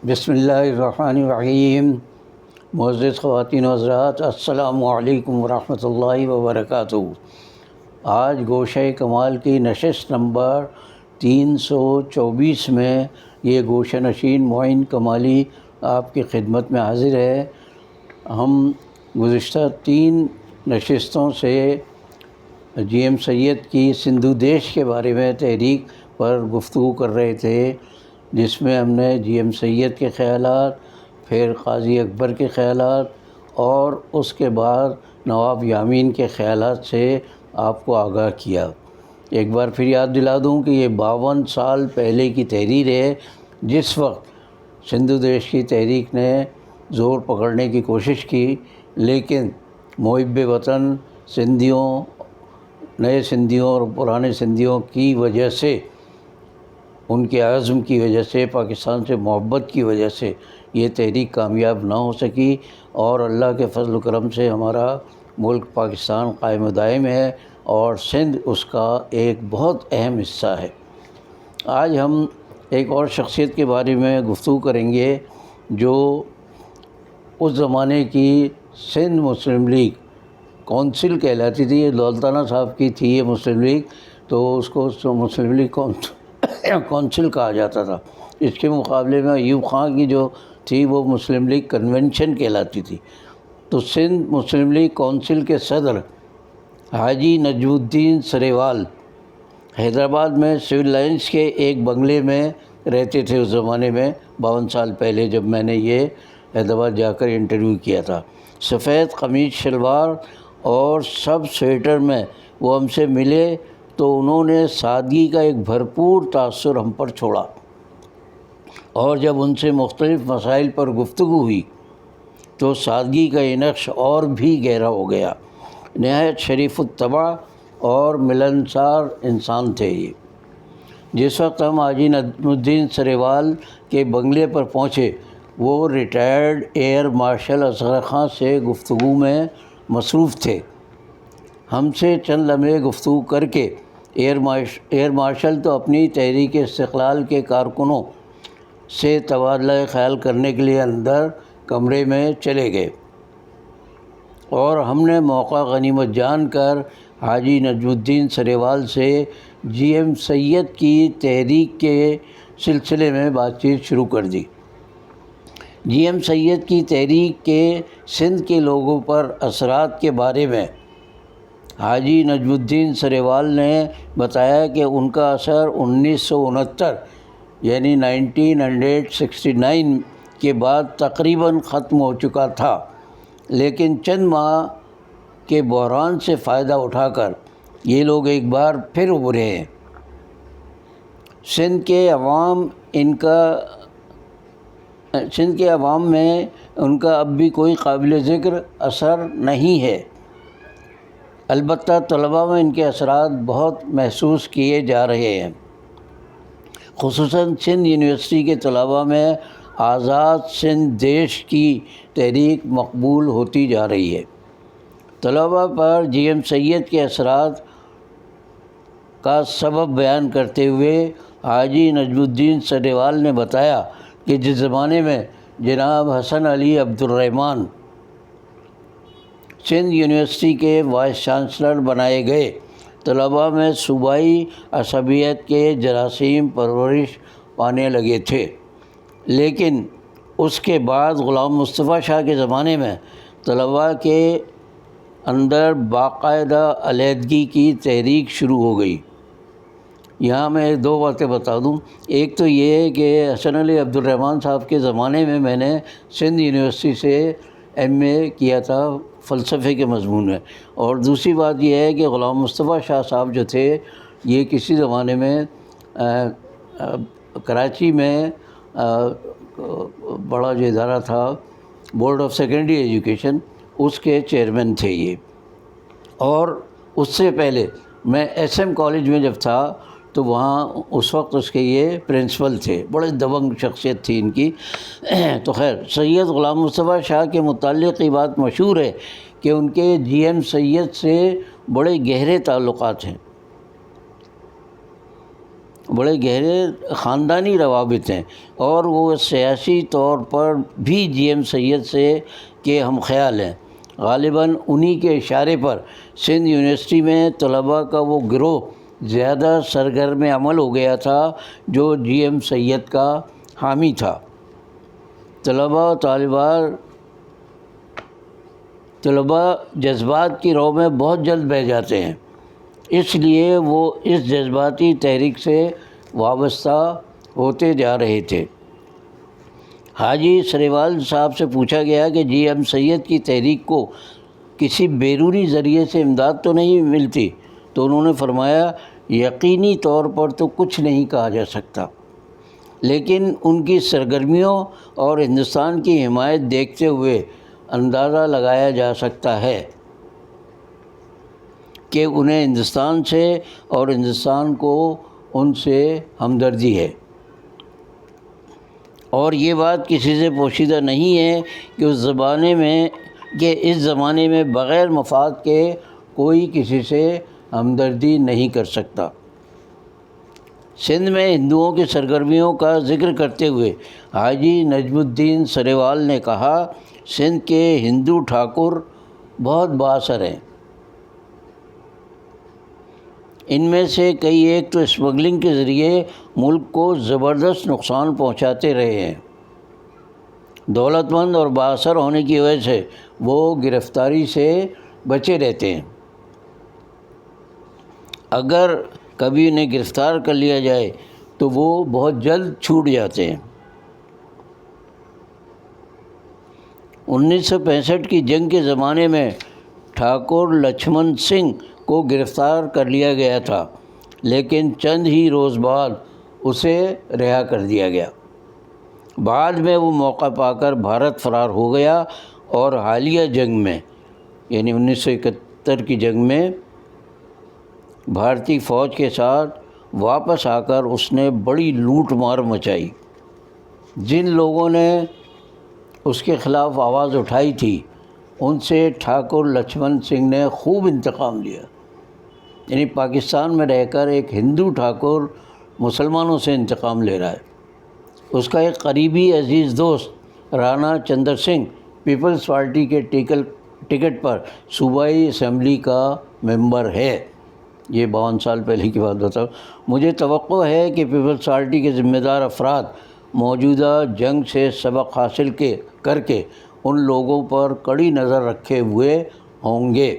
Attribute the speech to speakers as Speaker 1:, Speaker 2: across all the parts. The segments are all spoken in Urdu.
Speaker 1: بسم اللہ الرحمن الرحیم۔ معزز خواتین و حضرات، السلام علیکم ورحمۃ اللہ وبرکاتہ۔ آج گوشہ کمال کی نشست نمبر 324 میں یہ گوشہ نشین معین کمالی آپ کی خدمت میں حاضر ہے۔ ہم گزشتہ 3 نشستوں سے جی ایم سید کی سندھو دیش کے بارے میں تحریک پر گفتگو کر رہے تھے، جس میں ہم نے جی ایم سید کے خیالات، پھر قاضی اکبر کے خیالات اور اس کے بعد نواب یامین کے خیالات سے آپ کو آگاہ کیا۔ ایک بار پھر یاد دلا دوں کہ یہ 52 سال پہلے کی تحریر ہے، جس وقت سندھو دیش کی تحریک نے زور پکڑنے کی کوشش کی، لیکن محب وطن سندھیوں، نئے سندھیوں اور پرانے سندھیوں کی وجہ سے، ان کے عزم کی وجہ سے، پاکستان سے محبت کی وجہ سے یہ تحریک کامیاب نہ ہو سکی، اور اللہ کے فضل و کرم سے ہمارا ملک پاکستان قائم و دائم ہے اور سندھ اس کا ایک بہت اہم حصہ ہے۔ آج ہم ایک اور شخصیت کے بارے میں گفتگو کریں گے جو اس زمانے کی سندھ مسلم لیگ کونسل کہلاتی تھی، یہ دولتانہ صاحب کی تھی یہ مسلم لیگ، تو اس کو مسلم لیگ کونسل کہا جاتا تھا۔ اس کے مقابلے میں ایوب خان کی جو تھی وہ مسلم لیگ کنونشن کہلاتی تھی۔ تو سندھ مسلم لیگ کونسل کے صدر حاجی نجم الدین سریوال حیدرآباد میں سول لائنس کے ایک بنگلے میں رہتے تھے اس زمانے میں، 52 سال پہلے جب میں نے یہ حیدرآباد جا کر انٹرویو کیا تھا۔ سفید قمیض شلوار اور سب سویٹر میں وہ ہم سے ملے تو انہوں نے سادگی کا ایک بھرپور تاثر ہم پر چھوڑا، اور جب ان سے مختلف مسائل پر گفتگو ہوئی تو سادگی کا یہ نقش اور بھی گہرا ہو گیا۔ نہایت شریف الطبع اور ملنسار انسان تھے یہ۔ جس وقت ہم حاجی نجم الدین سریوال کے بنگلے پر پہنچے، وہ retired air marshal Asghar Khan سے گفتگو میں مصروف تھے۔ ہم سے چند لمحے گفتگو کر کے ایئر مارشل تو اپنی تحریک استقلال کے کارکنوں سے تبادلہ خیال کرنے کے لیے اندر کمرے میں چلے گئے، اور ہم نے موقع غنیمت جان کر حاجی نجم الدین سریوال سے جی ایم سید کی تحریک کے سلسلے میں بات چیت شروع کر دی۔ جی ایم سید کی تحریک کے سندھ کے لوگوں پر اثرات کے بارے میں حاجی نجم الدین سریوال نے بتایا کہ ان کا اثر 1969 یعنی 1969 کے بعد تقریباً ختم ہو چکا تھا، لیکن چند ماہ کے بحران سے فائدہ اٹھا کر یہ لوگ ایک بار پھر ابھرے ہیں۔ سندھ کے عوام میں ان کا اب بھی کوئی قابل ذکر اثر نہیں ہے، البتہ طلباء میں ان کے اثرات بہت محسوس کیے جا رہے ہیں۔ خصوصاً سندھ یونیورسٹی کے طلباء میں آزاد سندھ دیش کی تحریک مقبول ہوتی جا رہی ہے۔ طلباء پر جی ایم سید کے اثرات کا سبب بیان کرتے ہوئے حاجی نجم الدین سریوال نے بتایا کہ جس زمانے میں جناب حسن علی عبدالرحمن سندھ یونیورسٹی کے وائس چانسلر بنائے گئے، طلباء میں صوبائی عصبیت کے جراثیم پرورش پانے لگے تھے، لیکن اس کے بعد غلام مصطفیٰ شاہ کے زمانے میں طلباء کے اندر باقاعدہ علیحدگی کی تحریک شروع ہو گئی۔ یہاں میں 2 باتیں بتا دوں۔ ایک تو یہ ہے کہ حسن علی عبدالرحمن صاحب کے زمانے میں میں نے سندھ یونیورسٹی سے ایم اے کیا تھا فلسفے کے مضمون میں، اور دوسری بات یہ ہے کہ غلام مصطفیٰ شاہ صاحب جو تھے یہ کسی زمانے میں کراچی میں بڑا جو ادارہ تھا بورڈ آف سیکنڈری ایجوکیشن، اس کے چیئرمین تھے یہ، اور اس سے پہلے میں ایس ایم کالج میں جب تھا تو وہاں اس وقت اس کے یہ پرنسپل تھے، بڑے دبنگ شخصیت تھی ان کی۔ تو خیر، سید غلام مصطفیٰ شاہ کے متعلق یہ بات مشہور ہے کہ ان کے جی ایم سید سے بڑے گہرے تعلقات ہیں۔ بڑے گہرے خاندانی روابط ہیں، اور وہ سیاسی طور پر بھی جی ایم سید سے کے ہم خیال ہیں۔ غالباً انہی کے اشارے پر سندھ یونیورسٹی میں طلباء کا وہ گروہ زیادہ سرگرم عمل ہو گیا تھا جو جی ایم سید کا حامی تھا۔ طلباء جذبات کی رو میں بہت جلد بہہ جاتے ہیں، اس لیے وہ اس جذباتی تحریک سے وابستہ ہوتے جا رہے تھے۔ حاجی سریوال صاحب سے پوچھا گیا کہ جی ایم سید کی تحریک کو کسی بیرونی ذریعے سے امداد تو نہیں ملتی؟ تو انہوں نے فرمایا، یقینی طور پر تو کچھ نہیں کہا جا سکتا، لیکن ان کی سرگرمیوں اور ہندوستان کی حمایت دیکھتے ہوئے اندازہ لگایا جا سکتا ہے کہ انہیں ہندوستان سے اور ہندوستان کو ان سے ہمدردی ہے، اور یہ بات کسی سے پوشیدہ نہیں ہے کہ اس زمانے میں بغیر مفاد کے کوئی کسی سے ہمدردی نہیں کر سکتا۔ سندھ میں ہندوؤں کی سرگرمیوں کا ذکر کرتے ہوئے حاجی نجم الدین سریوال نے کہا، سندھ کے ہندو ٹھاکر بہت بااثر ہیں۔ ان میں سے کئی ایک تو اسمگلنگ کے ذریعے ملک کو زبردست نقصان پہنچاتے رہے ہیں۔ دولت مند اور بااثر ہونے کی وجہ سے وہ گرفتاری سے بچے رہتے ہیں۔ اگر کبھی انہیں گرفتار کر لیا جائے تو وہ بہت جلد چھوٹ جاتے ہیں۔ 1965 کی جنگ کے زمانے میں ٹھاکر لچھمن سنگھ کو گرفتار کر لیا گیا تھا، لیکن چند ہی روز بعد اسے رہا کر دیا گیا۔ بعد میں وہ موقع پا کر بھارت فرار ہو گیا، اور حالیہ جنگ میں یعنی 1971 کی جنگ میں بھارتی فوج کے ساتھ واپس آ کر اس نے بڑی لوٹ مار مچائی۔ جن لوگوں نے اس کے خلاف آواز اٹھائی تھی ان سے ٹھاکر لچھمن سنگھ نے خوب انتقام لیا۔ یعنی پاکستان میں رہ کر ایک ہندو ٹھاکر مسلمانوں سے انتقام لے رہا ہے۔ اس کا ایک قریبی عزیز دوست رانا چندر سنگھ پیپلز پارٹی کے ٹکٹ پر صوبائی اسمبلی کا ممبر ہے۔ یہ 52 سال پہلے کی بات بتاؤ۔ مجھے توقع ہے کہ پیپلز پارٹی کے ذمہ دار افراد موجودہ جنگ سے سبق حاصل کر کے ان لوگوں پر کڑی نظر رکھے ہوئے ہوں گے۔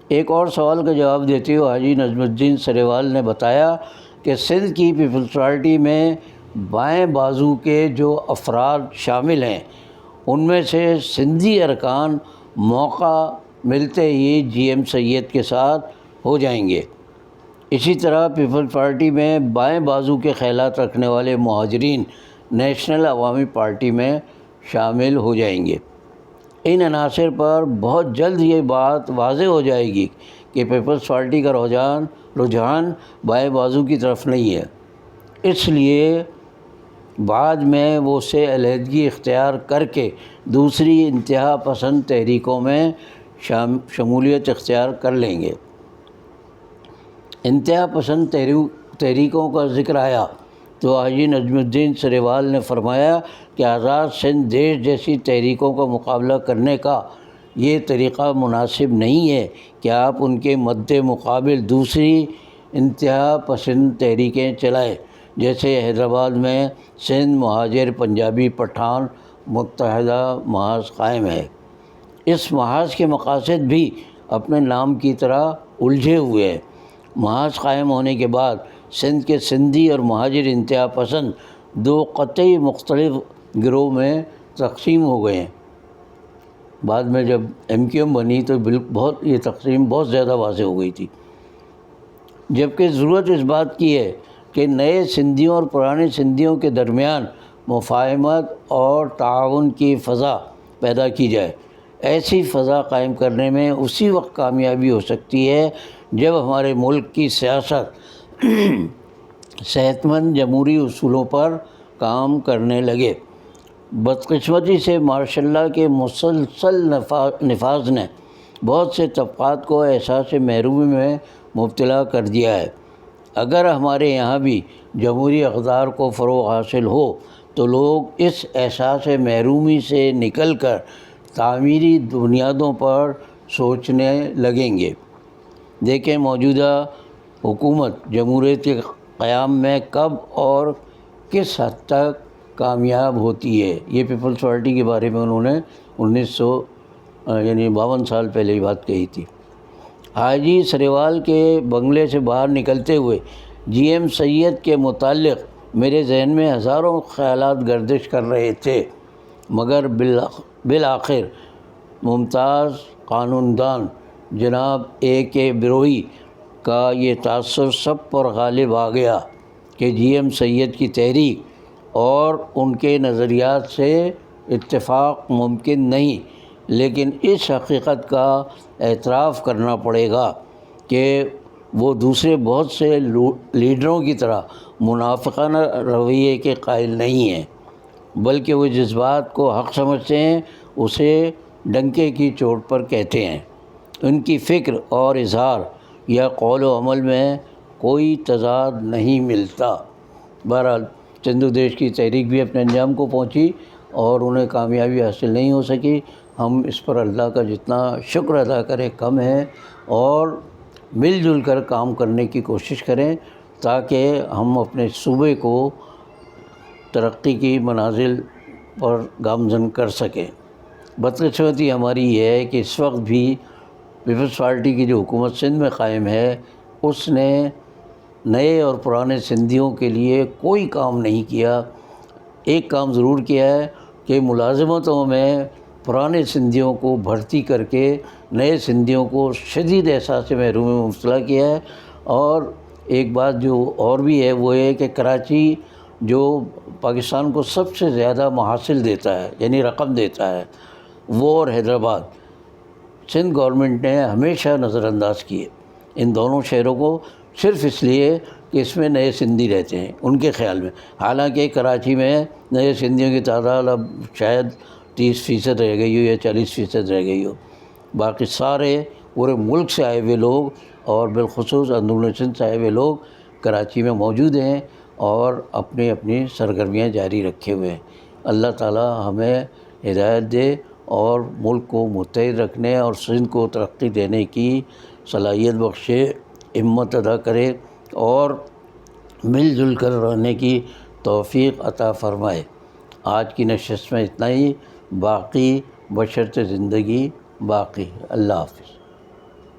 Speaker 1: ایک اور سوال کا جواب دیتے ہوئے حاجی نجم الدین سریوال نے بتایا کہ سندھ کی پیپلز پارٹی میں بائیں بازو کے جو افراد شامل ہیں ان میں سے سندھی ارکان موقع ملتے ہی جی ایم سید کے ساتھ ہو جائیں گے۔ اسی طرح پیپلز پارٹی میں بائیں بازو کے خیالات رکھنے والے مہاجرین نیشنل عوامی پارٹی میں شامل ہو جائیں گے۔ ان عناصر پر بہت جلد یہ بات واضح ہو جائے گی کہ پیپلز پارٹی کا رجحان بائیں بازو کی طرف نہیں ہے، اس لیے بعد میں وہ اسے علیحدگی اختیار کر کے دوسری انتہا پسند تحریکوں میں شمولیت اختیار کر لیں گے۔ انتہا پسند تحریکوں کا ذکر آیا تو حاجی نجم الدین سریوال نے فرمایا کہ آزاد سندھ دیش جیسی تحریکوں کا مقابلہ کرنے کا یہ طریقہ مناسب نہیں ہے کہ آپ ان کے مد مقابل دوسری انتہا پسند تحریکیں چلائیں، جیسے حیدرآباد میں سندھ مہاجر پنجابی پٹھان متحدہ محاذ قائم ہے۔ اس محاذ کے مقاصد بھی اپنے نام کی طرح الجھے ہوئے ہیں۔ محاذ قائم ہونے کے بعد سندھ کے سندھی اور مہاجر انتہا پسند دو قطعی مختلف گروہ میں تقسیم ہو گئے ہیں۔ بعد میں جب ایم کیو ایم بنی تو یہ تقسیم بہت زیادہ واضح ہو گئی تھی، جبکہ ضرورت اس بات کی ہے کہ نئے سندھیوں اور پرانے سندھیوں کے درمیان مفاہمت اور تعاون کی فضا پیدا کی جائے۔ ایسی فضا قائم کرنے میں اسی وقت کامیابی ہو سکتی ہے جب ہمارے ملک کی سیاست صحت مند جمہوری اصولوں پر کام کرنے لگے۔ بدقسمتی سے ماشاء اللہ کے مسلسل نفاذ نے بہت سے طبقات کو احساس محرومی میں مبتلا کر دیا ہے۔ اگر ہمارے یہاں بھی جمہوری اقدار کو فروغ حاصل ہو تو لوگ اس احساس محرومی سے نکل کر تعمیری بنیادوں پر سوچنے لگیں گے۔ دیکھیں موجودہ حکومت جمہوریت کے قیام میں کب اور کس حد تک کامیاب ہوتی ہے۔ یہ پیپلز پارٹی کے بارے میں انہوں نے 52 سال پہلے ہی بات کہی تھی۔ حاجی سریوال کے بنگلے سے باہر نکلتے ہوئے جی ایم سید کے متعلق میرے ذہن میں ہزاروں خیالات گردش کر رہے تھے، مگر بالآخر ممتاز قانون دان جناب اے کے بروئی کا یہ تاثر سب پر غالب آ گیا کہ جی ایم سید کی تحریک اور ان کے نظریات سے اتفاق ممکن نہیں، لیکن اس حقیقت کا اعتراف کرنا پڑے گا کہ وہ دوسرے بہت سے لیڈروں کی طرح منافقانہ رویے کے قائل نہیں ہیں، بلکہ وہ جس بات کو حق سمجھتے ہیں اسے ڈنکے کی چوٹ پر کہتے ہیں۔ ان کی فکر اور اظہار یا قول و عمل میں کوئی تضاد نہیں ملتا۔ بہرحال چندو دیش کی تحریک بھی اپنے انجام کو پہنچی اور انہیں کامیابی حاصل نہیں ہو سکی۔ ہم اس پر اللہ کا جتنا شکر ادا کریں کم ہے، اور مل جل کر کام کرنے کی کوشش کریں تاکہ ہم اپنے صوبے کو ترقی کی منازل پر گامزن کر سکیں۔ بدقسمتی ہماری یہ ہے کہ اس وقت بھی پیپلز پارٹی کی جو حکومت سندھ میں قائم ہے اس نے نئے اور پرانے سندھیوں کے لیے کوئی کام نہیں کیا۔ ایک کام ضرور کیا ہے کہ ملازمتوں میں پرانے سندھیوں کو بھرتی کر کے نئے سندھیوں کو شدید احساس محرومی میں مبتلا کیا ہے۔ اور ایک بات جو اور بھی ہے وہ ہے کہ کراچی جو پاکستان کو سب سے زیادہ محاصل دیتا ہے، یعنی رقم دیتا ہے، وہ اور حیدرآباد سندھ گورنمنٹ نے ہمیشہ نظر انداز کیے ان دونوں شہروں کو، صرف اس لیے کہ اس میں نئے سندھی رہتے ہیں ان کے خیال میں۔ حالانکہ کراچی میں نئے سندھیوں کی تعداد اب شاید 30% رہ گئی ہو یا 40% رہ گئی ہو، باقی سارے پورے ملک سے آئے ہوئے لوگ اور بالخصوص اندرون سندھ سے آئے ہوئے لوگ کراچی میں موجود ہیں اور اپنی اپنی سرگرمیاں جاری رکھے ہوئے ہیں۔ اللہ تعالی ہمیں ہدایت دے اور ملک کو متحد رکھنے اور سندھ کو ترقی دینے کی صلاحیت بخشے، ہمت ادا کرے اور مل جل کر رہنے کی توفیق عطا فرمائے۔ آج کی نشست میں اتنا ہی، باقی بشرط زندگی باقی۔ اللہ حافظ۔